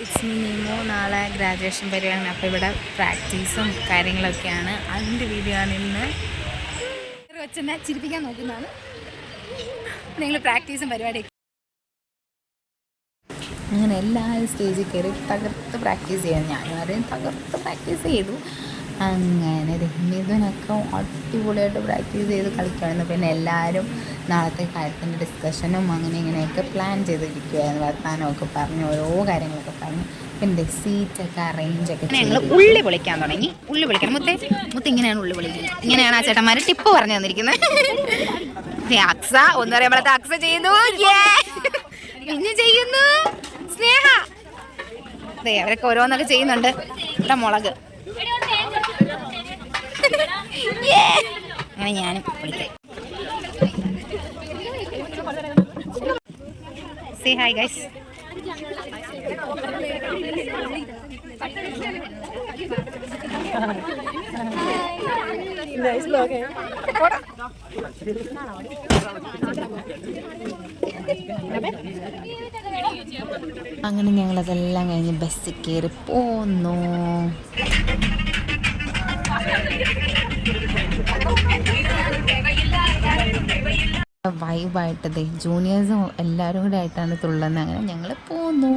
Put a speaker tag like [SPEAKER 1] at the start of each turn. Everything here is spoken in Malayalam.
[SPEAKER 1] It's me നീമോ. നാളെ ഗ്രാജുവേഷൻ പരിപാടിയാണ്. അപ്പോൾ ഇവിടെ പ്രാക്ടീസും കാര്യങ്ങളൊക്കെയാണ്. അതിൻ്റെ വീഡിയോ ആണ് ഇന്ന്. വെച്ചെന്നെ ചിരിപ്പിക്കാൻ നോക്കുന്നതാണ്. നിങ്ങൾ പ്രാക്ടീസും പരിപാടി അങ്ങനെ എല്ലാവരും സ്റ്റേജിൽ കയറി തകർത്ത് പ്രാക്ടീസ് ചെയ്യാൻ ഞാനും ആരെയും തകർത്ത് പ്രാക്ടീസ് ചെയ്തു. അങ്ങനെ രമ്യതനൊക്കെ അടിപൊളിയായിട്ട് പ്രാക്ടീസ് ചെയ്ത് കളിക്കുകയായിരുന്നു. പിന്നെ എല്ലാവരും നാളത്തെ കാര്യത്തിൻ്റെ ഡിസ്കഷനും അങ്ങനെ ഇങ്ങനെയൊക്കെ പ്ലാൻ ചെയ്തിരിക്കുമായിരുന്നു. വർത്താനമൊക്കെ പറഞ്ഞ് ഓരോ കാര്യങ്ങളൊക്കെ പറഞ്ഞു. പിന്നെ സീറ്റൊക്കെ അറേഞ്ചൊക്കെ ഞങ്ങൾ ഉള്ളി പൊളിക്കാൻ തുടങ്ങി. ഉള്ളി പൊളിക്കാൻ മുത്ത് ഇങ്ങനെയാണ് ഉള്ളി പൊളിക്കുന്നത്. ഇങ്ങനെയാണ് ആ ചേട്ടന്മാർ ടിപ്പ് പറഞ്ഞു തന്നിരിക്കുന്നത്. അക്സ ഒന്ന് പറയുമ്പോഴത്തെ അക്സ ചെയ്യുന്നു, പിന്നെ ചെയ്യുന്നു സ്നേഹ. അതെ, അവരൊക്കെ ഓരോന്നൊക്കെ ചെയ്യുന്നുണ്ട്. ഇവിടെ മുളക് അങ്ങനെ ഞാനും വിളിക്കാം. Say hi guys. അങ്ങനെ ഞങ്ങളതെല്ലാം കഴിഞ്ഞ് ബസ്സിൽ കയറി പോന്നു. വൈബായിട്ടതേ ജൂനിയേഴ്സും എല്ലാവരും കൂടെ ആയിട്ടാണ് തുള്ളുന്നത്. അങ്ങനെ ഞങ്ങൾ പോന്നു.